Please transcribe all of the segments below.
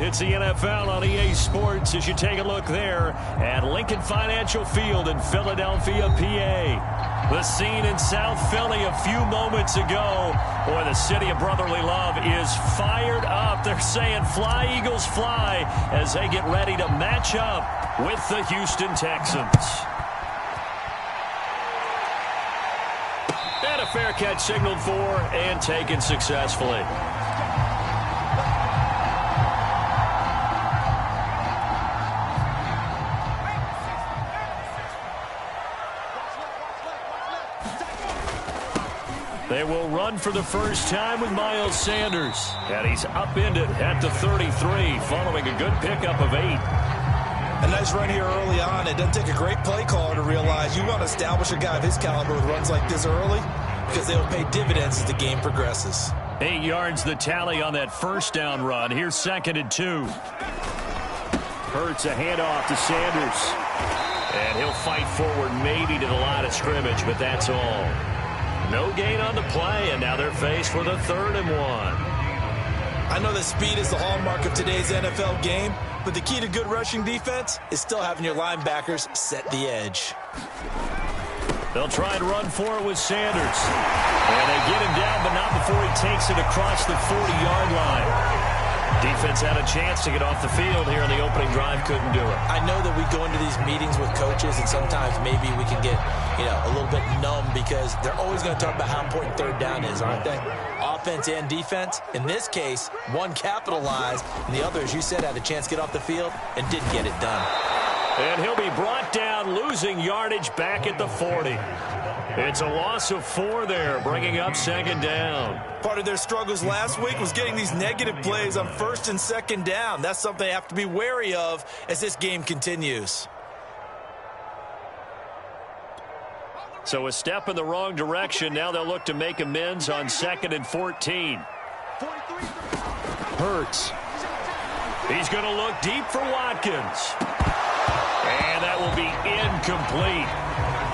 It's the NFL on EA Sports as you take a look there at Lincoln Financial Field in Philadelphia, PA. The scene in South Philly a few moments ago. Boy, the city of brotherly love is fired up. They're saying fly, Eagles, fly as they get ready to match up with the Houston Texans. And a fair catch signaled for and taken successfully. They will run for the first time with Miles Sanders. And he's upended at the 33 following a good pickup of 8. A nice run here early on. It doesn't take a great play caller to realize you want to establish a guy of his caliber with runs like this early because they'll pay dividends as the game progresses. 8 yards the tally on that first down run. Here's 2nd and 2. Hurts a handoff to Sanders. And he'll fight forward maybe to the line of scrimmage, but that's all. No gain on the play, and now they're faced with a 3rd and 1. I know that speed is the hallmark of today's NFL game, but the key to good rushing defense is still having your linebackers set the edge. They'll try and run for it with Sanders. And they get him down, but not before he takes it across the 40-yard line. Defense had a chance to get off the field here in the opening drive, couldn't do it. I know that we go into these meetings with coaches, and sometimes maybe we can get, a little bit numb because they're always going to talk about how important 3rd down is, aren't they? Offense and defense. In this case, one capitalized, and the other, as you said, had a chance to get off the field and didn't get it done. And he'll be brought down, losing yardage back at the 40. It's a loss of 4 there, bringing up 2nd down. Part of their struggles last week was getting these negative plays on 1st and 2nd down. That's something they have to be wary of as this game continues. So a step in the wrong direction. Now they'll look to make amends on 2nd and 14. Hurts. He's going to look deep for Watkins. And that will be incomplete.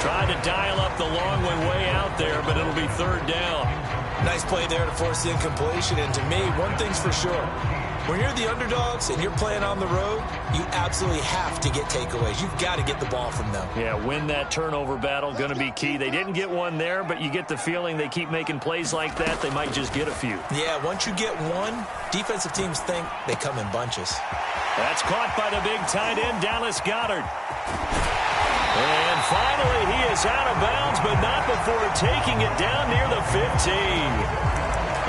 Tried to dial up the long one way out there, but it'll be 3rd down. Nice play there to force the incompletion. And to me, one thing's for sure. When you're the underdogs and you're playing on the road, you absolutely have to get takeaways. You've got to get the ball from them. Yeah, win that turnover battle, going to be key. They didn't get one there, but you get the feeling they keep making plays like that, they might just get a few. Yeah, once you get one, defensive teams think they come in bunches. That's caught by the big tight end, Dallas Goedert. And finally, he is out of bounds, but not before taking it down near the 15.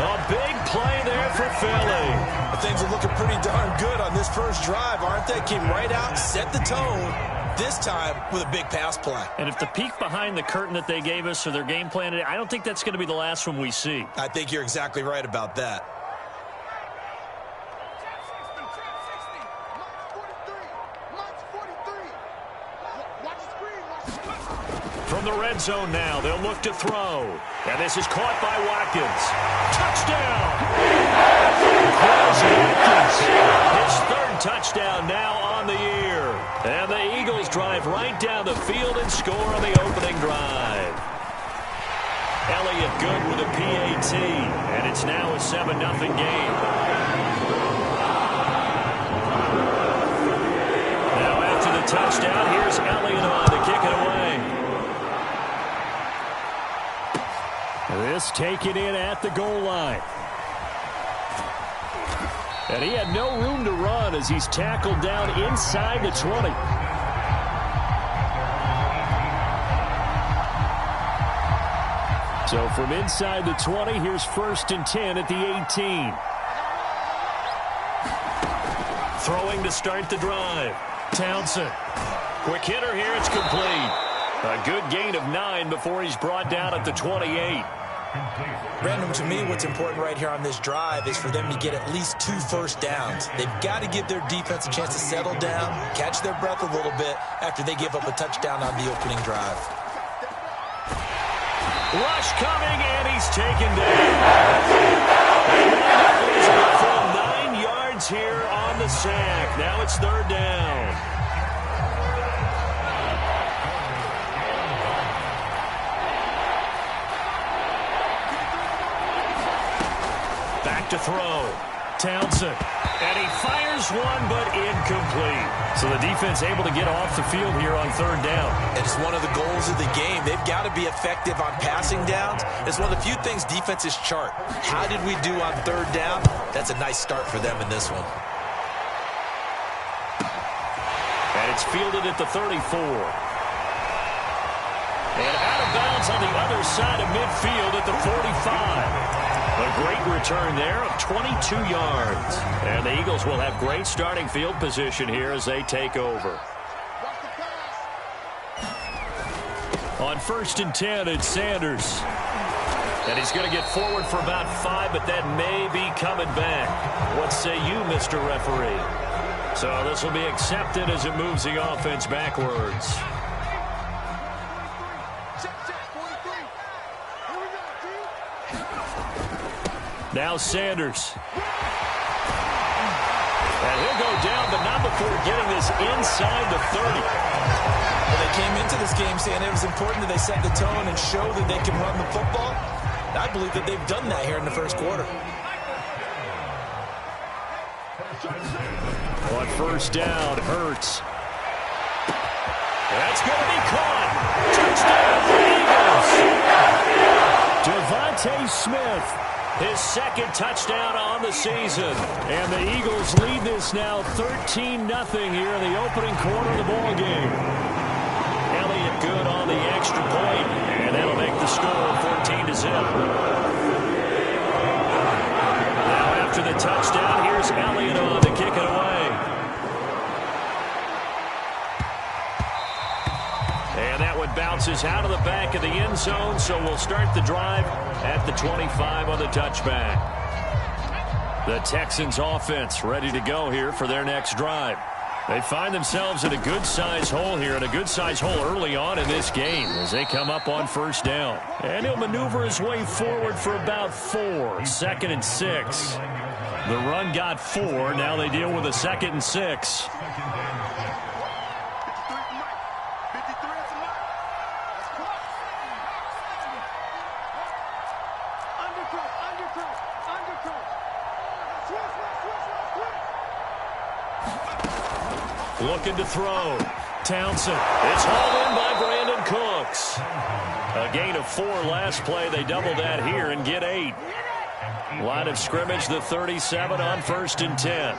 A big play there for Philly. Things are looking pretty darn good on this first drive, aren't they? Came right out, set the tone, this time with a big pass play. And if the peek behind the curtain that they gave us or their game plan today, I don't think that's going to be the last one we see. I think you're exactly right about that. From the red zone now, they'll look to throw. And this is caught by Watkins. Touchdown! His 3rd touchdown now on the year. And the Eagles drive right down the field and score on the opening drive. Elliott good with a PAT. And it's now a 7-0 game. Now after the touchdown, here's Elliott on to kick it away. This taken in at the goal line. And he had no room to run as he's tackled down inside the 20. So from inside the 20, here's 1st and 10 at the 18. Throwing to start the drive. Townsend. Quick hitter here, it's complete. A good gain of 9 before he's brought down at the 28. Brandon, to me, what's important right here on this drive is for them to get at least 2 first downs. They've got to give their defense a chance to settle down, catch their breath a little bit after they give up a touchdown on the opening drive. Rush coming, and he's taken down. From 9 yards here on the sack. Now it's 3rd down. To throw. Townsend. And he fires one, but incomplete. So the defense able to get off the field here on third down. It's one of the goals of the game. They've got to be effective on passing downs. It's one of the few things defenses chart. How did we do on third down? That's a nice start for them in this one. And it's fielded at the 34. And out of bounds on the other side of midfield at the 45. A great return there of 22 yards. And the Eagles will have great starting field position here as they take over. On 1st and 10, it's Sanders. And he's going to get forward for about 5, but that may be coming back. What say you, Mr. Referee? So this will be accepted as it moves the offense backwards. Now Sanders. And he'll go down, but not before getting this inside the 30. Well, they came into this game saying it was important that they set the tone and show that they can run the football. And I believe that they've done that here in the first quarter. On 1st down, Hurts. That's going to be caught. Touchdown, Eagles. Devontae Smith. His second touchdown on the season. And the Eagles lead this now 13-0 here in the opening quarter of the ball game. Elliott good on the extra point, and that'll make the score 14-0. Now after the touchdown, here's Elliott on to kick it away. And that one bounces out of the back of the end zone, so we'll start the drive at the 25 on the touchback. The Texans offense ready to go here for their next drive. They find themselves in a good-sized hole here, and a good-sized hole early on in this game as they come up on 1st down. And he'll maneuver his way forward for about 4. 2nd and 6. The run got 4. Now they deal with a 2nd and 6. Looking to throw. Townsend. It's hauled in by Brandon Cooks. A gain of 4 last play. They double that here and get 8. Line of scrimmage, the 37 on 1st and 10.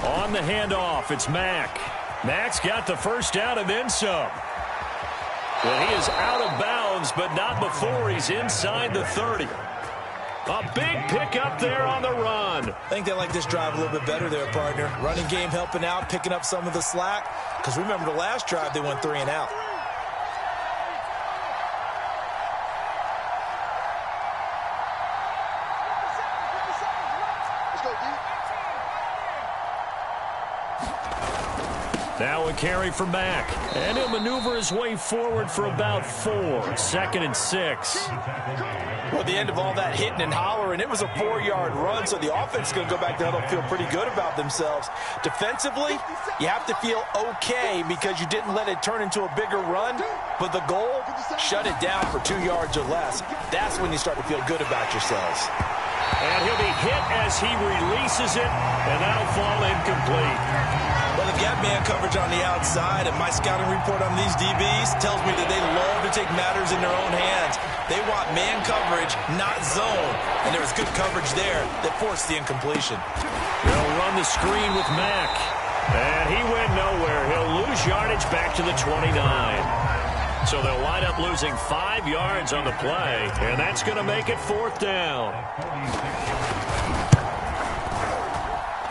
On the handoff, it's Mack. Mack's got the first down and then some. Well, he is out of bounds, but not before he's inside the 30. A big pickup there on the run. I think they like this drive a little bit better there, partner. Running game helping out, picking up some of the slack. Because remember the last drive, they went 3 and out. Now a carry for Mack. And he'll maneuver his way forward for about 4. 2nd and 6. Well, at the end of all that hitting and hollering, it was a 4-yard run, so the offense is going to go back there and feel pretty good about themselves. Defensively, you have to feel okay because you didn't let it turn into a bigger run, but the goal, shut it down for 2 yards or less. That's when you start to feel good about yourselves. And he'll be hit as he releases it, and that'll fall incomplete. Well, the gap man coverage on the outside, and my scouting report on these DBs tells me that they love to take matters in their own hands. They want man coverage, not zone. And there was good coverage there that forced the incompletion. They'll run the screen with Mack. And he went nowhere. He'll lose yardage back to the 29. So they'll wind up losing 5 yards on the play. And that's going to make it 4th down.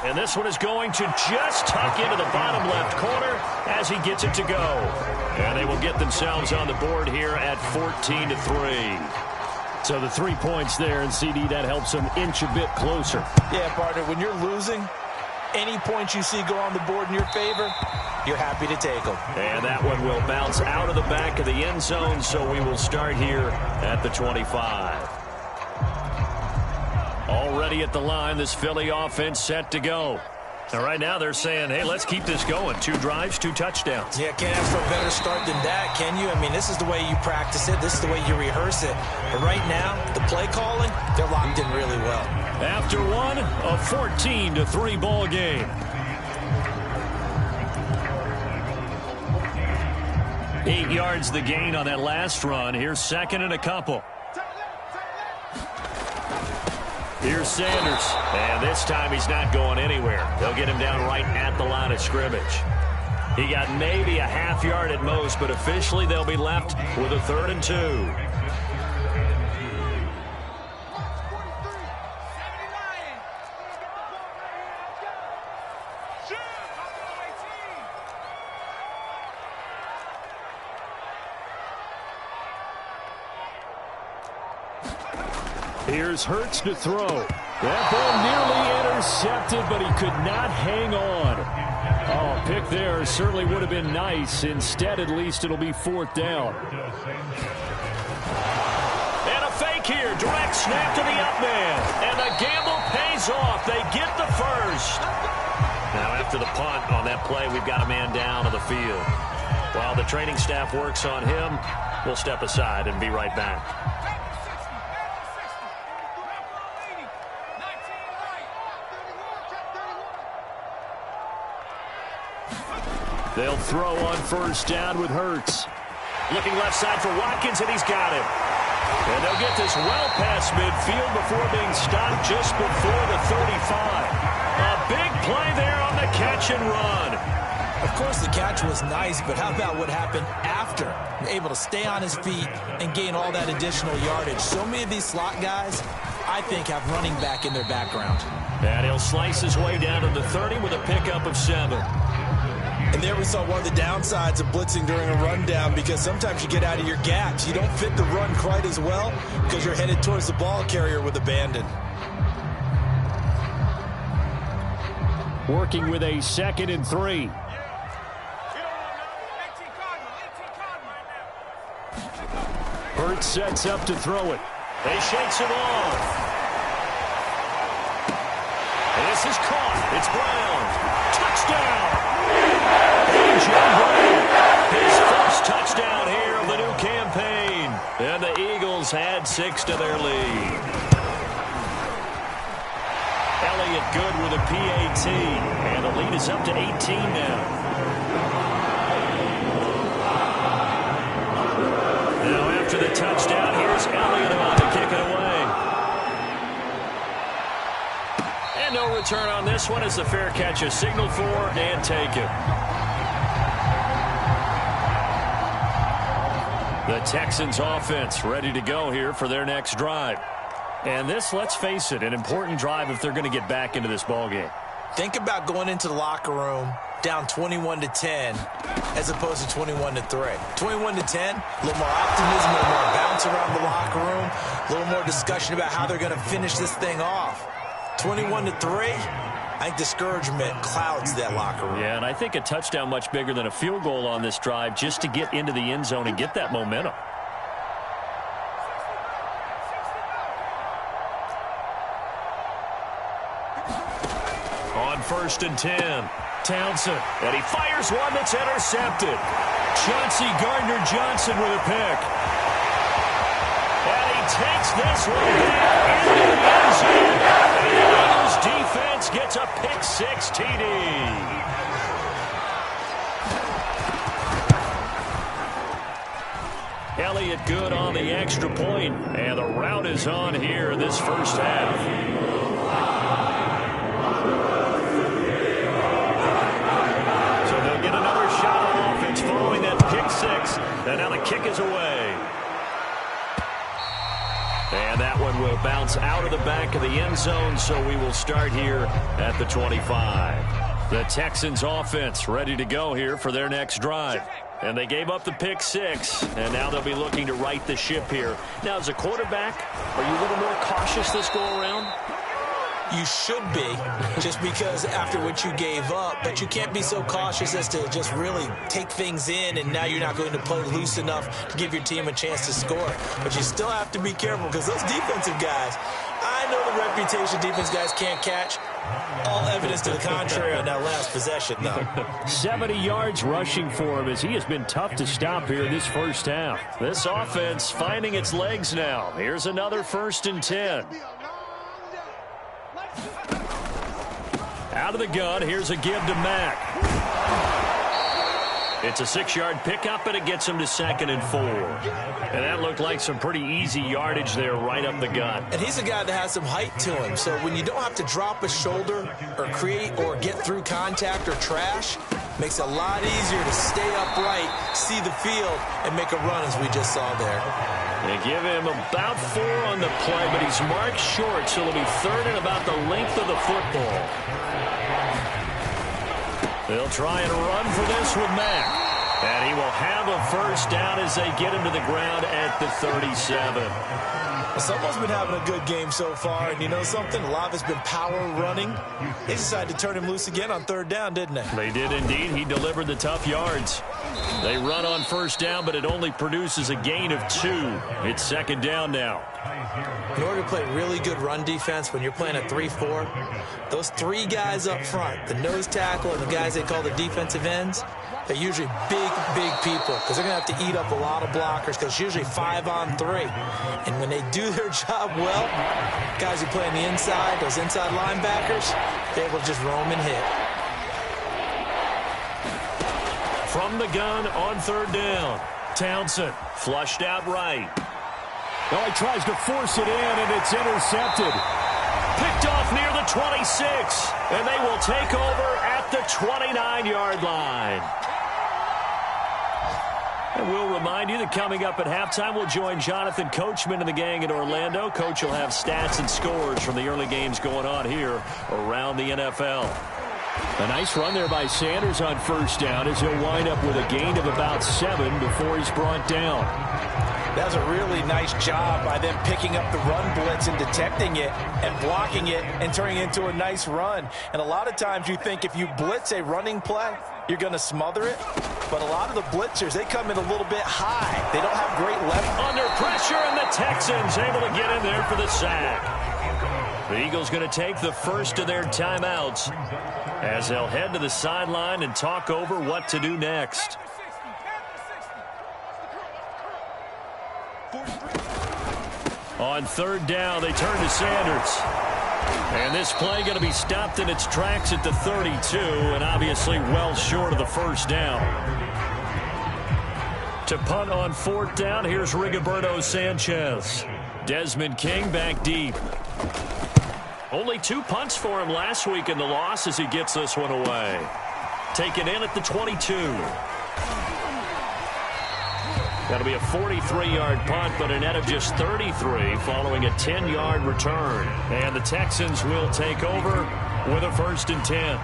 And this one is going to just tuck into the bottom left corner as he gets it to go. And they will get themselves on the board here at 14-3. So the 3 points there, and CD, that helps them inch a bit closer. Yeah, partner, when you're losing, any points you see go on the board in your favor, you're happy to take them. And that one will bounce out of the back of the end zone, so we will start here at the 25. Already at the line, this Philly offense set to go. Now, right now they're saying, hey, let's keep this going. 2 drives, 2 touchdowns. Yeah, can't ask for a better start than that, can you? I mean, this is the way you practice it. This is the way you rehearse it. But right now, the play calling, they're locked in really well. After one, a 14-3 ball game. Eight yards the gain on that last run. Here's second and a couple. Here's Sanders, and this time he's not going anywhere. They'll get him down right at the line of scrimmage. He got maybe a half yard at most, but officially they'll be left with a 3rd and 2. Here's Hurts to throw. That ball nearly intercepted, but he could not hang on. Oh, pick there certainly would have been nice. Instead, at least it'll be 4th down. And a fake here. Direct snap to the up man. And the gamble pays off. They get the first. Now, after the punt on that play, we've got a man down on the field. While the training staff works on him, we'll step aside and be right back. They'll throw on 1st down with Hurts. Looking left side for Watkins, and he's got him. And they'll get this well past midfield before being stopped just before the 35. A big play there on the catch and run. Of course, the catch was nice, but how about what happened after? Able to stay on his feet and gain all that additional yardage. So many of these slot guys, I think, have running back in their background. And he'll slice his way down to the 30 with a pickup of 7. And there we saw one of the downsides of blitzing during a rundown, because sometimes you get out of your gaps. You don't fit the run quite as well because you're headed towards the ball carrier with abandon. Working with a 2nd and 3. Hurts sets up to throw it. He shakes him off. This is caught. It's Brown. Touchdown. A.J. Brown. His first touchdown here of the new campaign. And the Eagles add 6 to their lead. Elliott good with a PAT. And the lead is up to 18 now. Now after the touchdown, here's Elliott about to kick it away. And no return on this one as the fair catch is signaled for and taken. The Texans offense ready to go here for their next drive. And this, let's face it, an important drive if they're going to get back into this ballgame. Think about going into the locker room down 21-10 as opposed to 21-3. 21-10, a little more optimism, a little more bounce around the locker room, a little more discussion about how they're going to finish this thing off. 21-3, I think discouragement clouds that locker room. Yeah, and I think a touchdown much bigger than a field goal on this drive just to get into the end zone and get that momentum. On 1st and 10, Townsend, and he fires one that's intercepted. Chauncey Gardner-Johnson with a pick. And he takes this one back into the end zone. And the Eagles defense gets a pick-6 TD. Elliott good on the extra point, and the route is on here in this first half. So they'll get another shot on offense following that pick-6, and now the kick is away. And that one will bounce out of the back of the end zone, so we will start here at the 25. The Texans offense ready to go here for their next drive. And they gave up the pick-6, and now they'll be looking to right the ship here. Now, as a quarterback, are you a little more cautious this go-around? You should be, just because after what you gave up, but you can't be so cautious as to just really take things in, and now you're not going to play loose enough to give your team a chance to score. But you still have to be careful, because those defensive guys, I know the reputation defense guys can't catch. All evidence to the contrary on that last possession, though. 70 yards rushing for him as he has been tough to stop here in this first half. This offense finding its legs now. Here's another 1st and 10. Out of the gun, here's a give to Mack. It's a 6-yard pickup, and it gets him to 2nd and 4. And that looked like some pretty easy yardage there right up the gut. And he's a guy that has some height to him, so when you don't have to drop a shoulder or create or get through contact or trash, makes it a lot easier to stay upright, see the field, and make a run as we just saw there. They give him about 4 on the play, but he's marked short, so it'll be 3rd and about the length of the football. They'll try and run for this with Mack. And he will have a 1st down as they get him to the ground at the 37. Someone's been having a good game so far, and you know something? A lot of it's been power running. They decided to turn him loose again on 3rd down, didn't they? They did indeed. He delivered the tough yards. They run on 1st down, but it only produces a gain of 2. It's 2nd down now. In order to play really good run defense when you're playing a 3-4, those 3 guys up front, the nose tackle and the guys they call the defensive ends, they're usually big, big people because they're going to have to eat up a lot of blockers because it's usually 5 on 3. And when they do their job well, guys who play on the inside, those inside linebackers, they're able to just roam and hit. From the gun on 3rd down, Townsend flushed out right. Well, he tries to force it in, and it's intercepted. Picked off near the 26, and they will take over at the 29-yard line. And we'll remind you that coming up at halftime, we'll join Jonathan Coachman and the gang in Orlando. Coach will have stats and scores from the early games going on here around the NFL. A nice run there by Sanders on 1st down as he'll wind up with a gain of about 7 before he's brought down. That was a really nice job by them picking up the run blitz and detecting it and blocking it and turning it into a nice run. And a lot of times you think if you blitz a running play, you're going to smother it. But a lot of the blitzers, they come in a little bit high. They don't have great leverage. Under pressure, and the Texans able to get in there for the sack. The Eagles going to take the first of their timeouts as they'll head to the sideline and talk over what to do next. On 3rd down, they turn to Sanders. And this play going to be stopped in its tracks at the 32, and obviously well short of the 1st down. To punt on 4th down, here's Rigoberto Sanchez. Desmond King back deep. Only 2 punts for him last week in the loss as he gets this one away. Taken in at the 22. That'll be a 43-yard punt, but a net of just 33 following a 10-yard return. And the Texans will take over with a 1st and 10.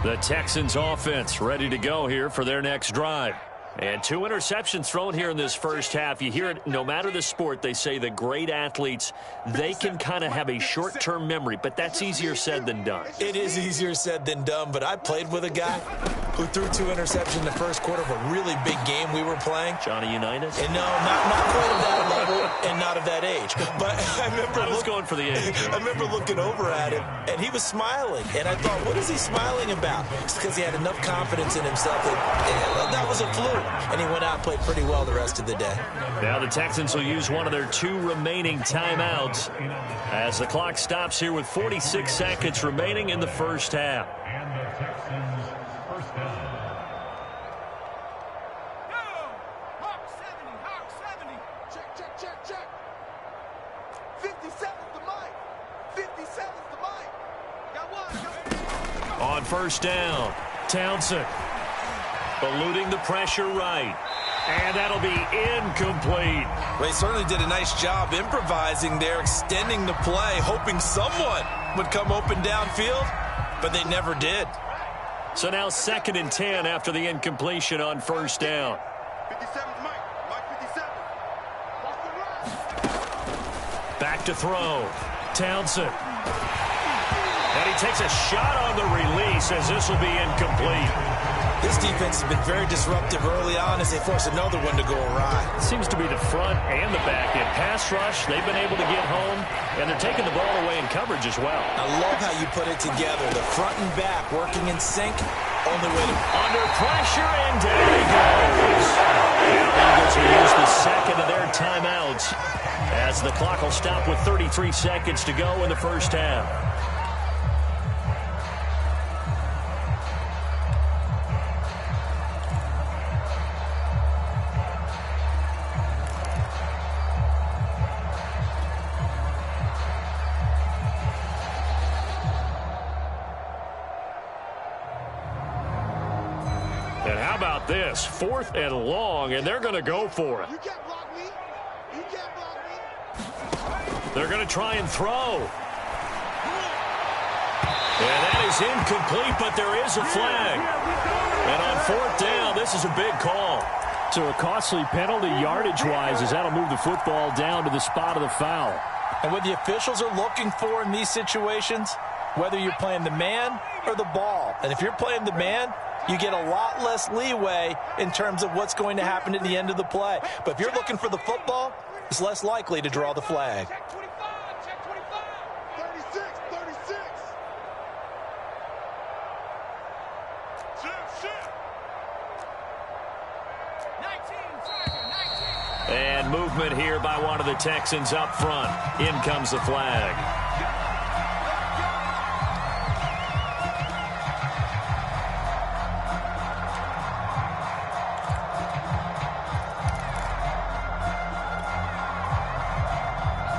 The Texans offense ready to go here for their next drive. And 2 interceptions thrown here in this first half. You hear it, no matter the sport, they say the great athletes, they can kind of have a short-term memory, but that's easier said than done. It is easier said than done, but I played with a guy who threw 2 interceptions in the first quarter of a really big game we were playing. Johnny Unitas? And no, not quite of that level and not of that age. But I remember I was going for the age. I remember looking over at him, and he was smiling. And I thought, what is he smiling about? It's because he had enough confidence in himself that was a fluke. And he went out and played pretty well the rest of the day. Now the Texans will use one of their 2 remaining timeouts as the clock stops here with 46 seconds remaining in the first half. On 1st down, Townsend eluding the pressure right. And that'll be incomplete. They certainly did a nice job improvising there, extending the play, hoping someone would come open downfield, but they never did. So now 2nd and 10 after the incompletion on 1st down. 57, Mike 57. Back to throw. Townsend. And he takes a shot on the release as this will be incomplete. This defense has been very disruptive early on as they force another one to go awry. It seems to be the front and the back end. Pass rush, they've been able to get home, and they're taking the ball away in coverage as well. I love how you put it together. The front and back working in sync. Only way to... Under pressure, and down he goes. And the Eagles will use the second of their timeouts as the clock will stop with 33 seconds to go in the first half. And how about this? 4th and long, and they're going to go for it. You can't block me. You can't block me. They're going to try and throw. And that is incomplete, but there is a flag. And on 4th down, this is a big call. So a costly penalty yardage-wise as that'll move the football down to the spot of the foul. And what the officials are looking for in these situations, whether you're playing the man or the ball. And if you're playing the man, you get a lot less leeway in terms of what's going to happen at the end of the play. But if you're looking for the football, it's less likely to draw the flag. Check 25. Check 25. 36. 36. Shift. 19. And movement here by one of the Texans up front. In comes the flag.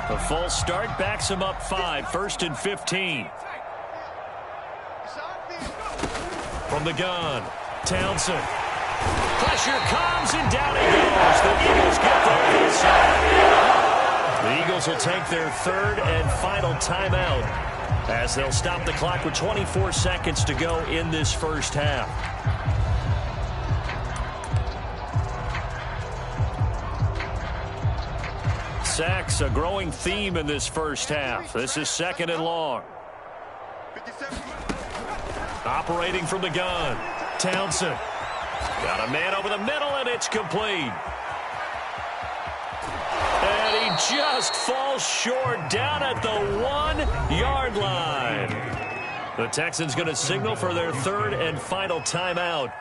A full start backs him up 5, 1st and 15. From the gun, Townsend. Pressure comes, and down he goes. The Eagles get there inside. The Eagles will take their 3rd and final timeout as they'll stop the clock with 24 seconds to go in this first half. Sacks, a growing theme in this first half. This is 2nd and long. 57. Operating from the gun, Townsend. Got a man over the middle, and it's complete. And he just falls short down at the 1-yard line. The Texans going to signal for their 3rd and final timeout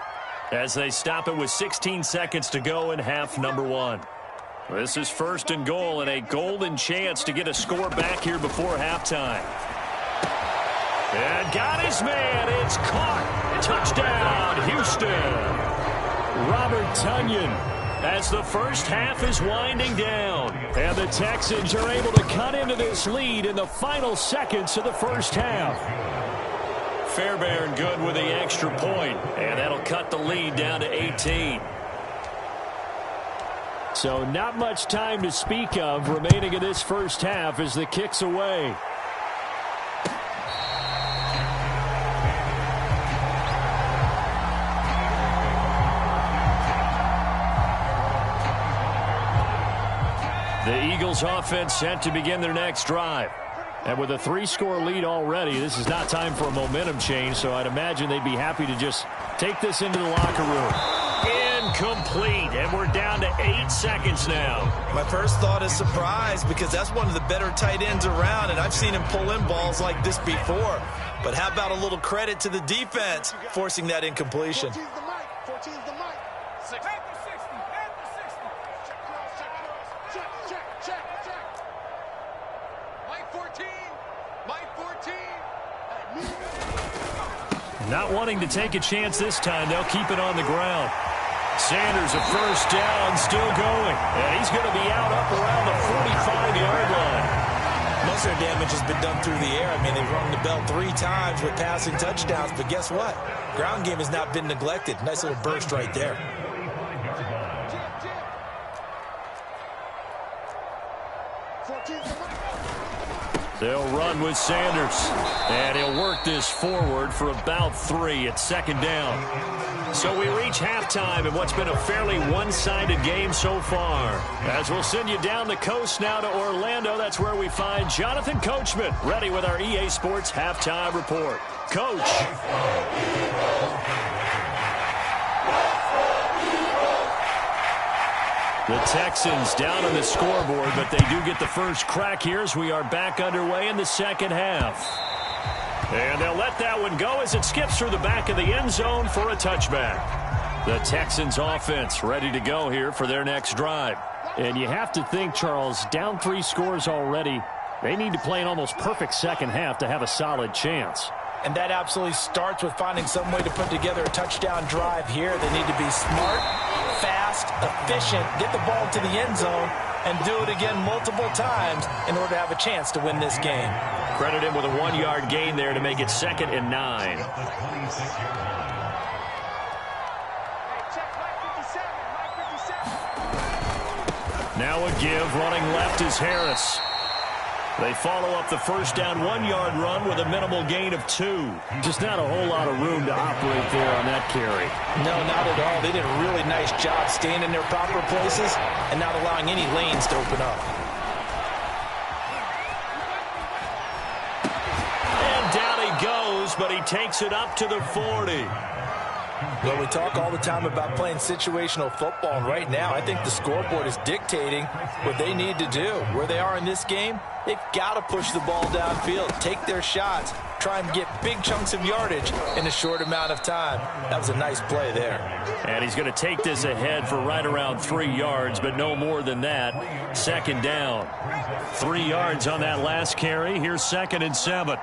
as they stop it with 16 seconds to go in half number 1. This is 1st and goal and a golden chance to get a score back here before halftime. And got his man. It's caught. Touchdown, Houston. Robert Tonyan as the first half is winding down. And the Texans are able to cut into this lead in the final seconds of the first half. Fairbairn good with the extra point, and that'll cut the lead down to 18. So not much time to speak of remaining in this first half as the kick's away. The Eagles offense set to begin their next drive. And with a 3-score lead already, this is not time for a momentum change, so I'd imagine they'd be happy to just take this into the locker room. Incomplete, and we're down to 8 seconds now. My first thought is surprise because that's one of the better tight ends around, and I've seen him pull in balls like this before. But how about a little credit to the defense forcing that incompletion? 14's the mic. 14's the mic. 60. After 60. After 60. Check. Mike 14. Mike 14. Not wanting to take a chance this time, they'll keep it on the ground. Sanders, a first down, still going. And he's going to be out up around the 45-yard line. Most of their damage has been done through the air. I mean, they've rung the bell 3 times with passing touchdowns, but guess what? Ground game has not been neglected. Nice little burst right there. They'll run with Sanders, and he'll work this forward for about 3 at 2nd down. So we reach halftime in what's been a fairly one-sided game so far. As we'll send you down the coast now to Orlando, that's where we find Jonathan Coachman, ready with our EA Sports Halftime Report. Coach. The Texans down on the scoreboard, but they do get the first crack here as we are back underway in the second half. And they'll let that one go as it skips through the back of the end zone for a touchback. The Texans offense ready to go here for their next drive. And you have to think, Charles, down 3 scores already. They need to play an almost perfect second half to have a solid chance. And that absolutely starts with finding some way to put together a touchdown drive here. They need to be smart, fast, efficient, get the ball to the end zone, and do it again multiple times in order to have a chance to win this game. Credit him with a 1-yard gain there to make it 2nd and 9. Now a give, running left is Harris. They follow up the first down 1-yard run with a minimal gain of 2. Just not a whole lot of room to operate there on that carry. No, not at all. They did a really nice job staying in their proper places and not allowing any lanes to open up. And down he goes, but he takes it up to the 40. Well, we talk all the time about playing situational football, and right now I think the scoreboard is dictating what they need to do. Where they are in this game, they've got to push the ball downfield, take their shots, try and get big chunks of yardage in a short amount of time. That was a nice play there. And he's going to take this ahead for right around 3 yards, but no more than that. 2nd down. 3 yards on that last carry. Here's 2nd and 7.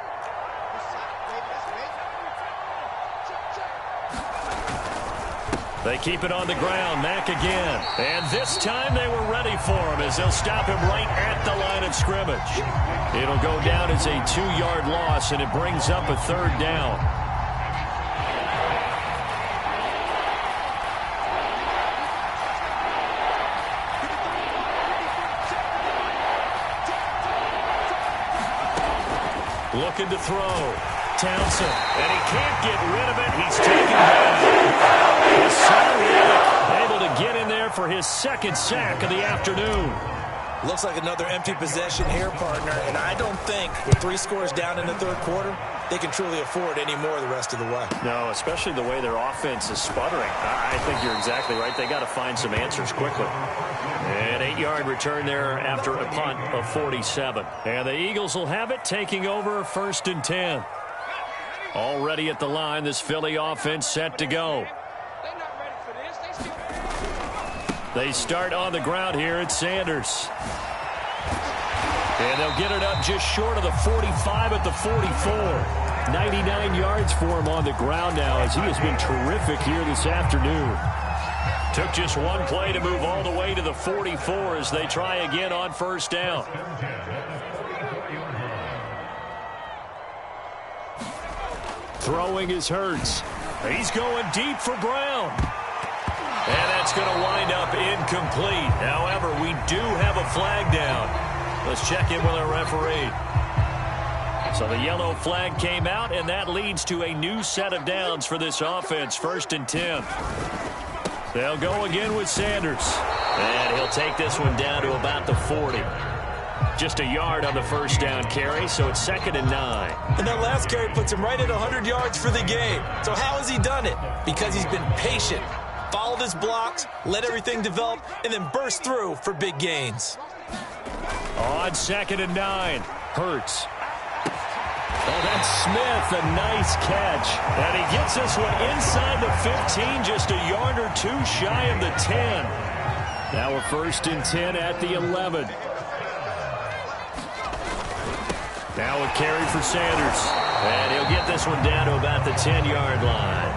They keep it on the ground. Mack again. And this time they were ready for him as they'll stop him right at the line of scrimmage. It'll go down as a 2-yard loss, and it brings up a 3rd down. Looking to throw. Townsend. And he can't get rid of it. He's taken down. Able to get in there for his 2nd sack of the afternoon. Looks like another empty possession here, partner, and I don't think with 3 scores down in the 3rd quarter, they can truly afford any more the rest of the way. No, especially the way their offense is sputtering. I think you're exactly right. They got to find some answers quickly. An 8-yard return there after a punt of 47. And the Eagles will have it, taking over 1st and 10. Already at the line, this Philly offense set to go. They start on the ground here at Sanders. And they'll get it up just short of the 45 at the 44. 99 yards for him on the ground now as he has been terrific here this afternoon. Took just one play to move all the way to the 44 as they try again on 1st down. Throwing is Hurts. He's going deep for Brown. And that's going to wind up incomplete. However, we do have a flag down. Let's check in with our referee. So the yellow flag came out, and that leads to a new set of downs for this offense. 1st and 10. They'll go again with Sanders. And he'll take this one down to about the 40. Just a yard on the 1st down carry, so it's 2nd and 9. And that last carry puts him right at 100 yards for the game. So how has he done it? Because he's been patient. Followed his blocks, let everything develop, and then burst through for big gains. On 2nd and 9, Hurts. Oh, that's Smith, a nice catch. And he gets this one inside the 15, just a yard or 2 shy of the 10. Now a 1st and 10 at the 11. Now a carry for Sanders. And he'll get this one down to about the 10-yard line.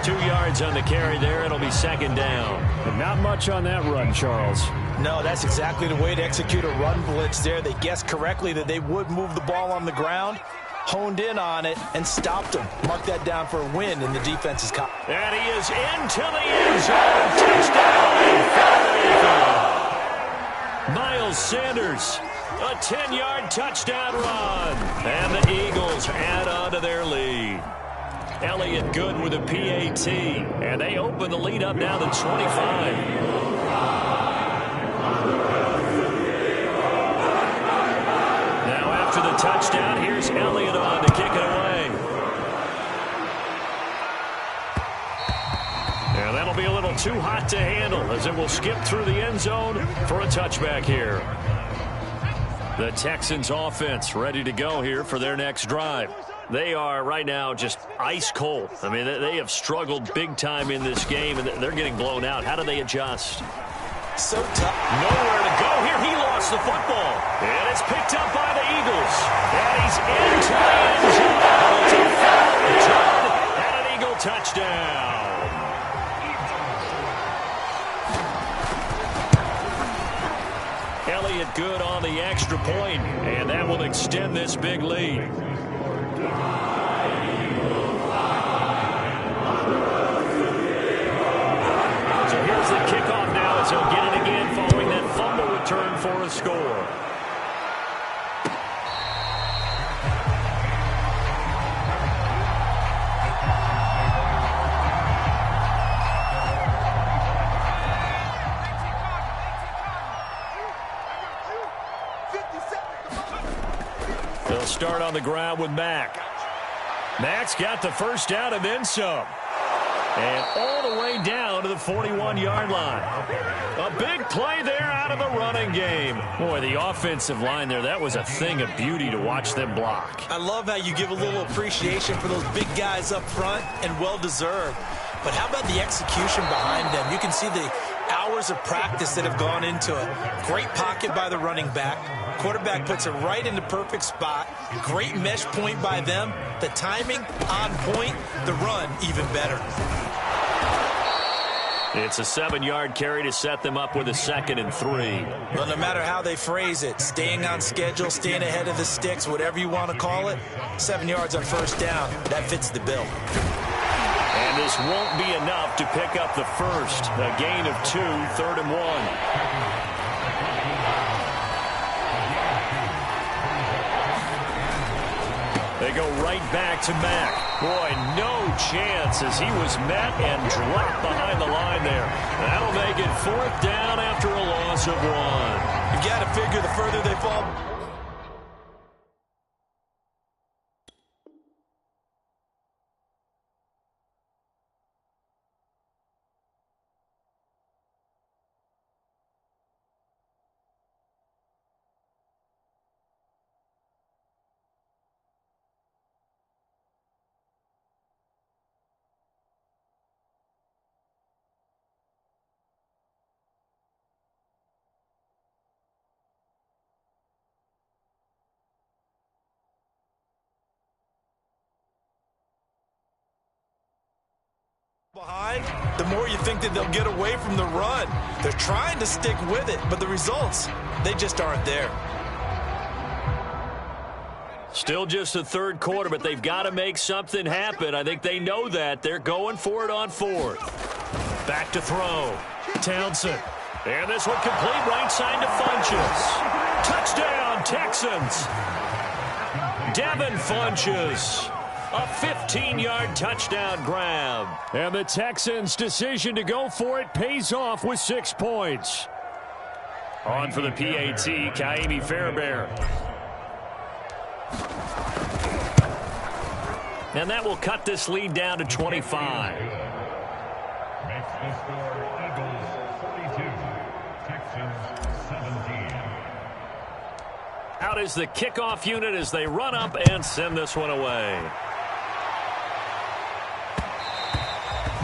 2 yards on the carry there. It'll be 2nd down. But not much on that run, Charles. No, that's exactly the way to execute a run blitz there. They guessed correctly that they would move the ball on the ground, honed in on it, and stopped them. Mark that down for a win in the defense's cop. And he is into the end zone. Touchdown. Miles Sanders. A 10-yard touchdown run. And the Eagles add on to their lead. Elliott good with a PAT. And they open the lead up now to 25. Now after the touchdown, here's Elliott on to kick it away. And that'll be a little too hot to handle as it will skip through the end zone for a touchback here. The Texans offense ready to go here for their next drive. They are right now just ice cold. I mean, they have struggled big time in this game, and they're getting blown out. How do they adjust? So tough. Nowhere to go here. He lost the football. And it's picked up by the Eagles. And he's into the end zone. It's a foul return and an Eagle touchdown. Elliott good on the extra point, and that will extend this big lead. So here's the kickoff now as he'll get it again following that fumble return for a score. They'll start on the ground with Mack. Mack's got the first down and then some. And all the way down to the 41-yard line. A big play there out of the running game. Boy, the offensive line there, that was a thing of beauty to watch them block. I love how you give a little appreciation for those big guys up front, and well-deserved. But how about the execution behind them? You can see the hours of practice that have gone into it. Great pocket by the running back. Quarterback puts it right in the perfect spot. Great mesh point by them. The timing on point. The run even better. It's a 7-yard carry to set them up with a 2nd and 3. Well, no matter how they phrase it, staying on schedule, staying ahead of the sticks, whatever you want to call it, 7 yards on first down, that fits the bill. And this won't be enough to pick up the first. A gain of 2, 3rd and 1. They go right back to Mack. Boy, no chance as he was met and dropped behind the line there. That'll make it 4th down after a loss of 1. You got to figure the further they fall. Behind, the more you think that they'll get away from the run. They're trying to stick with it, but the results, they just aren't there. Still just the 3rd quarter, but they've got to make something happen. I think they know that. They're going for it on 4th. Back to throw. Townsend. And this one complete right side to Funchess. Touchdown, Texans. Devin Funchess. A 15-yard touchdown grab. And the Texans' decision to go for it pays off with 6 points. On for the PAT, Kaimi Fairbairn. And that will cut this lead down to 25. Makes the score Eagles 42, Texans 17. Out is the kickoff unit as they run up and send this one away.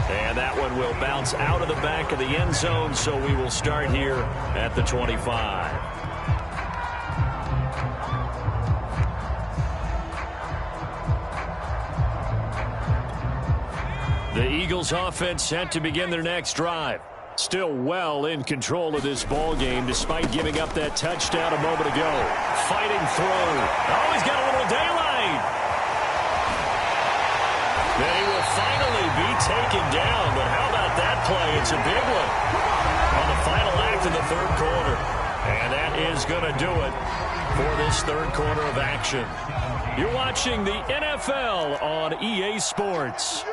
And that one will bounce out of the back of the end zone, so we will start here at the 25. The Eagles offense set to begin their next drive. Still well in control of this ball game despite giving up that touchdown a moment ago. Fighting through. Oh, he's got a little daylight. They will finally be taken down, but how about that play? It's a big one on the final act of the 3rd quarter. And that is going to do it for this 3rd quarter of action. You're watching the NFL on EA Sports.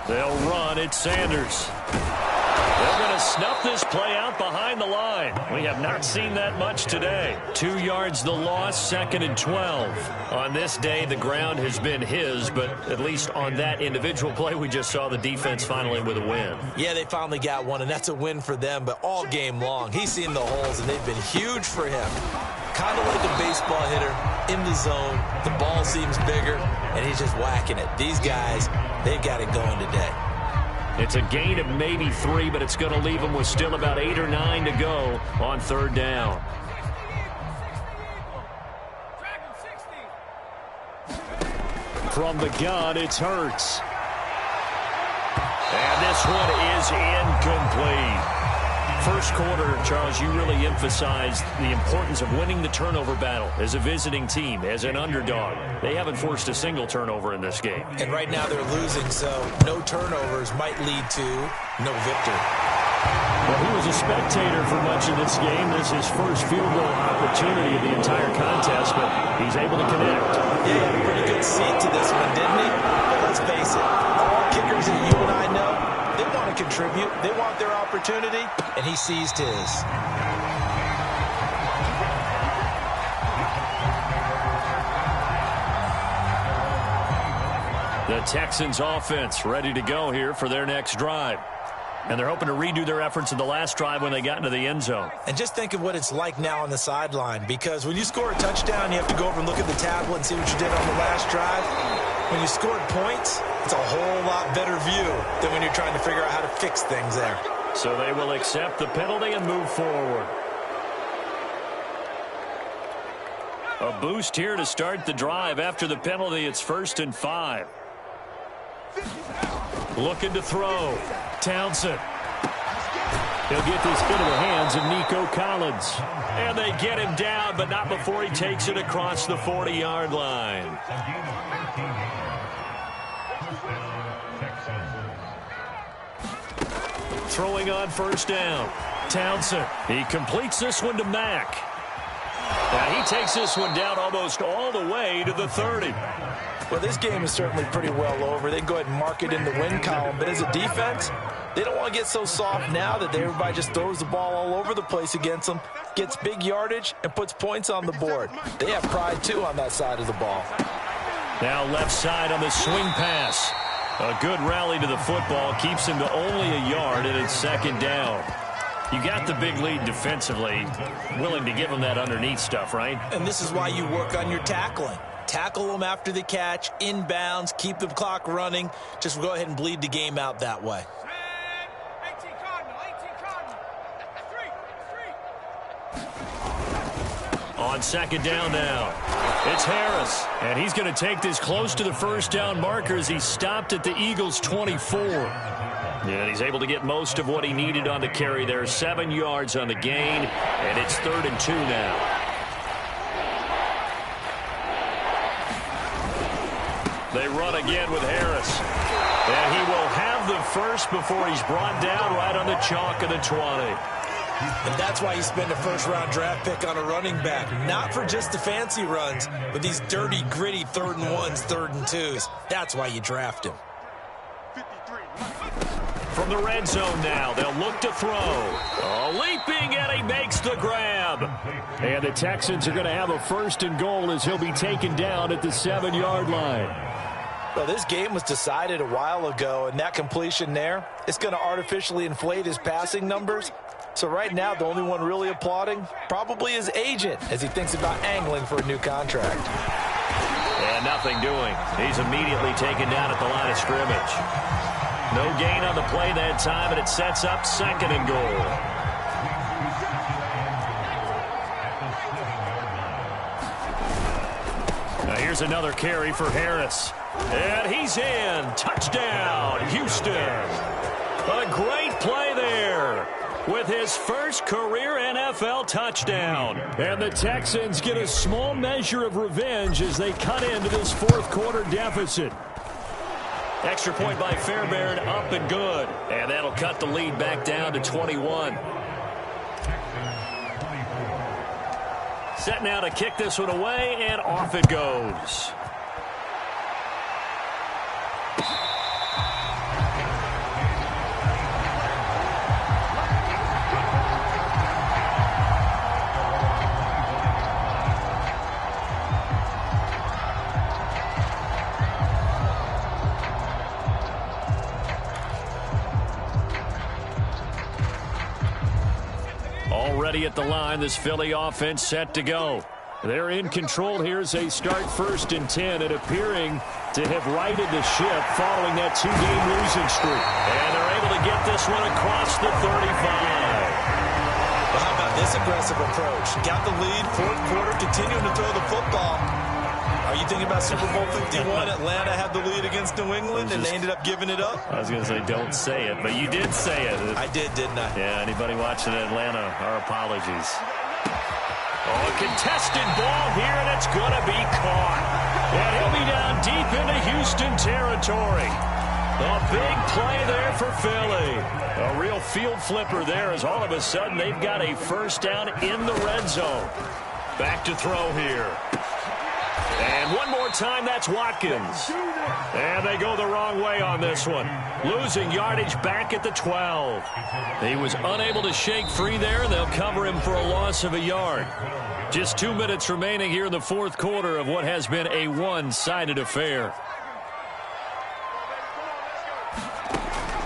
They'll run. It's Sanders. They'll They're going to snuff this play out behind the line. We have not seen that much today. 2 yards the loss, 2nd and 12. On this day, the ground has been his, but at least on that individual play, we just saw the defense finally with a win. Yeah, they finally got one, and that's a win for them, but all game long, he's seen the holes, and they've been huge for him. Kind of like a baseball hitter in the zone. The ball seems bigger, and he's just whacking it. These guys, they've got it going today. It's a gain of maybe 3, but it's going to leave them with still about 8 or 9 to go on 3rd down. From the gun, it's Hurts. And this one is incomplete. First quarter, Charles, you really emphasized the importance of winning the turnover battle as a visiting team, as an underdog. They haven't forced a single turnover in this game. And right now they're losing, so no turnovers might lead to no victory. Well, he was a spectator for much of this game. This is his first field goal opportunity of the entire contest, but he's able to connect. Yeah, he had a pretty good seat to this one, didn't he? But let's face it, all kickers that you and I know, they want to contribute. They want their opportunity, and he seized his. The Texans offense ready to go here for their next drive. And they're hoping to redo their efforts in the last drive when they got into the end zone. And just think of what it's like now on the sideline, because when you score a touchdown, you have to go over and look at the tablet and see what you did on the last drive. When you scored points, it's a whole lot better view than when you're trying to figure out how to fix things there. So they will accept the penalty and move forward. A boost here to start the drive. After the penalty, it's 1st and 5. Looking to throw. Townsend. He'll get this into the hands of Nico Collins. And they get him down, but not before he takes it across the 40-yard line. Throwing on 1st down. Townsend. He completes this one to Mack. Now he takes this one down almost all the way to the 30. Well, this game is certainly pretty well over. They can go ahead and mark it in the win column. But as a defense, they don't want to get so soft now that everybody just throws the ball all over the place against them, gets big yardage, and puts points on the board. They have pride, too, on that side of the ball. Now left side on the swing pass. A good rally to the football. Keeps him to only a yard, and it's 2nd down. You got the big lead defensively. Willing to give him that underneath stuff, right? And this is why you work on your tackling. Tackle them after the catch, inbounds, keep the clock running. Just go ahead and bleed the game out that way. 18 Cardinal, 18 Cardinal. On 2nd down now. It's Harris. And he's going to take this close to the 1st down marker as he stopped at the Eagles' 24. And he's able to get most of what he needed on the carry there. 7 yards on the gain, and it's 3rd and 2 now. They run again with Harris. And he will have the first before he's brought down right on the chalk of the 20. And that's why you spend a first-round draft pick on a running back. Not for just the fancy runs, but these dirty, gritty 3rd and 1s, 3rd and 2s. That's why you draft him. From the red zone now, they'll look to throw. Oh, leaping, and he makes the grab. And the Texans are going to have a 1st and goal as he'll be taken down at the 7-yard line. Well, this game was decided a while ago, and that completion there, it's going to artificially inflate his passing numbers. So right now, the only one really applauding probably his agent as he thinks about angling for a new contract. And nothing doing. He's immediately taken down at the line of scrimmage. No gain on the play that time, and it sets up 2nd and goal. Now here's another carry for Harris. And he's in. Touchdown, Houston. A great play there with his first career NFL touchdown. And the Texans get a small measure of revenge as they cut into this 4th quarter deficit. Extra point by Fairbairn, up and good. And that'll cut the lead back down to 21. Set now to kick this one away, and off it goes. ready at the line. This Philly offense set to go. They're in control here as they start 1st and 10 and appearing to have righted the ship following that 2-game losing streak. And they're able to get this one across the 35. Well, how about this aggressive approach? Got the lead, 4th quarter, continuing to throw the football. Are you thinking about Super Bowl 51? Atlanta had the lead against New England, and they ended up giving it up? I was going to say, don't say it, but you did say it. I did, didn't I? Yeah, anybody watching Atlanta, our apologies. Oh, a contested ball here, and it's going to be caught. And he'll be down deep into Houston territory. A big play there for Philly. A real field flipper there as all of a sudden they've got a 1st down in the red zone. Back to throw here. And one more time, that's Watkins. And they go the wrong way on this one. Losing yardage back at the 12. He was unable to shake free there, and they'll cover him for a loss of a yard. Just 2 minutes remaining here in the 4th quarter of what has been a one-sided affair.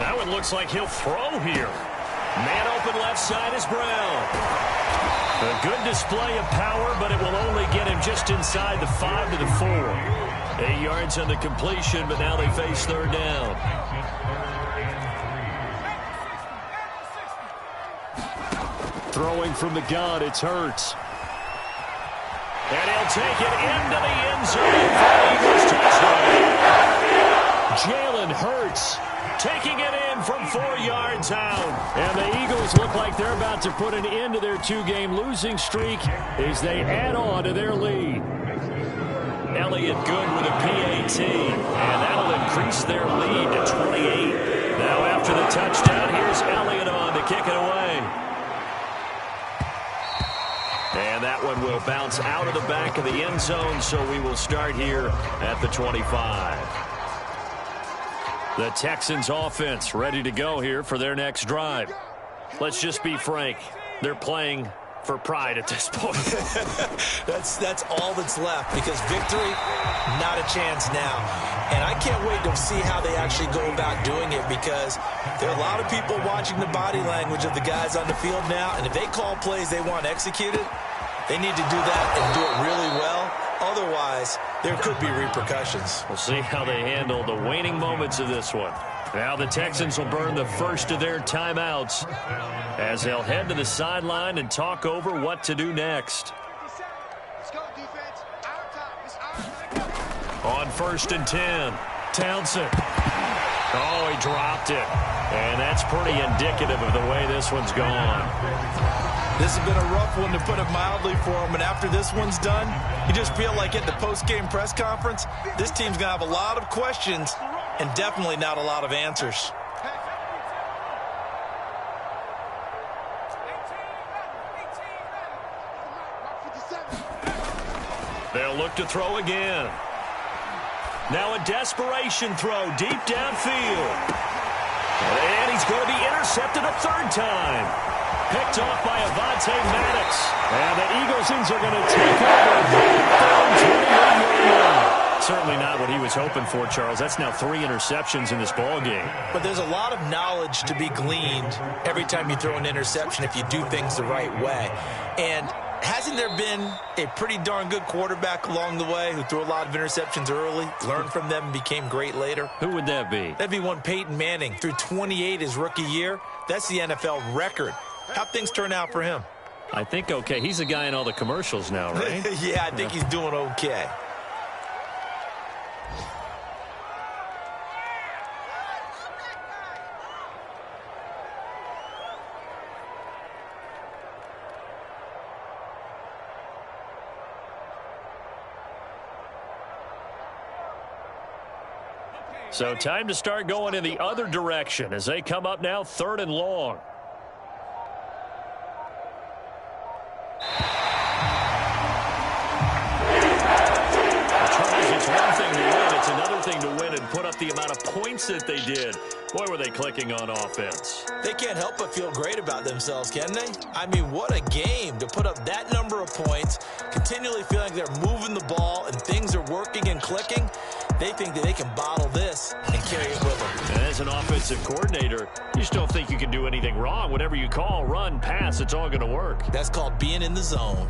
Now it looks like he'll throw here. Man open left side is Brown. A good display of power, but it will only get him just inside the 5 to the 4. 8 yards on the completion, but now they face 3rd down. Throwing from the gun, it's Hurts. And he'll take it into the end zone for the Eagles touchdown. Jalen Hurts taking it in from 4 yards out. And the Eagles look like they're about to put an end to their 2-game losing streak as they add on to their lead. Elliott good with a PAT, and that'll increase their lead to 28. Now after the touchdown, here's Elliott on to kick it away. And that one will bounce out of the back of the end zone, so we will start here at the 25. The Texans offense ready to go here for their next drive. Let's just be frank. They're playing for pride at this point. That's all that's left, because victory, not a chance now. And I can't wait to see how they actually go about doing it, because there are a lot of people watching the body language of the guys on the field now, and if they call plays they want executed, they need to do that and do it really well. Otherwise, there could be repercussions. We'll see how they handle the waning moments of this one. Now the Texans will burn the first of their timeouts as they'll head to the sideline and talk over what to do next. Let's go, defense. Our time. It's our time. On 1st and 10, Townsend. Oh, he dropped it. And that's pretty indicative of the way this one's gone. This has been a rough one, to put it mildly, for him. And after this one's done, you just feel like at the post-game press conference, this team's going to have a lot of questions and definitely not a lot of answers. They'll look to throw again. Now a desperation throw deep downfield. And he's going to be intercepted a 3rd time. Picked off by Avonte Maddox. And the Eagles are going to take over. Certainly not what he was hoping for, Charles. That's now 3 interceptions in this ball game. But there's a lot of knowledge to be gleaned every time you throw an interception if you do things the right way. And hasn't there been a pretty darn good quarterback along the way who threw a lot of interceptions early, learned from them, and became great later? Who would that be? That'd be one Peyton Manning. Threw 28 his rookie year. That's the NFL record. How'd things turn out for him? I think okay. He's the guy in all the commercials now, right? Yeah, I think he's doing okay. So time to start going in the other direction as they come up now 3rd and long. Charles, it's one thing to win. It's another thing to win and put up the amount of points that they did. Boy, were they clicking on offense. They can't help but feel great about themselves, can they? I mean, what a game to put up that number of points, continually feeling like they're moving the ball and things are working and clicking. They think that they can bottle this and carry it with them. And as an offensive coordinator, you just don't think you can do anything wrong. Whatever you call, run, pass, it's all going to work. That's called being in the zone.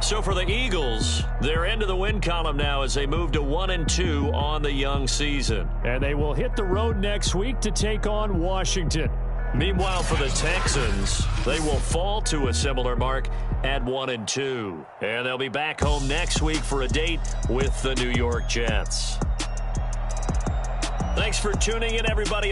So for the Eagles, they're into the win column now as they move to 1-2 on the young season. And they will hit the road next week to take on Washington. Meanwhile, for the Texans, they will fall to a similar mark at 1-2. And they'll be back home next week for a date with the New York Jets. Thanks for tuning in, everybody.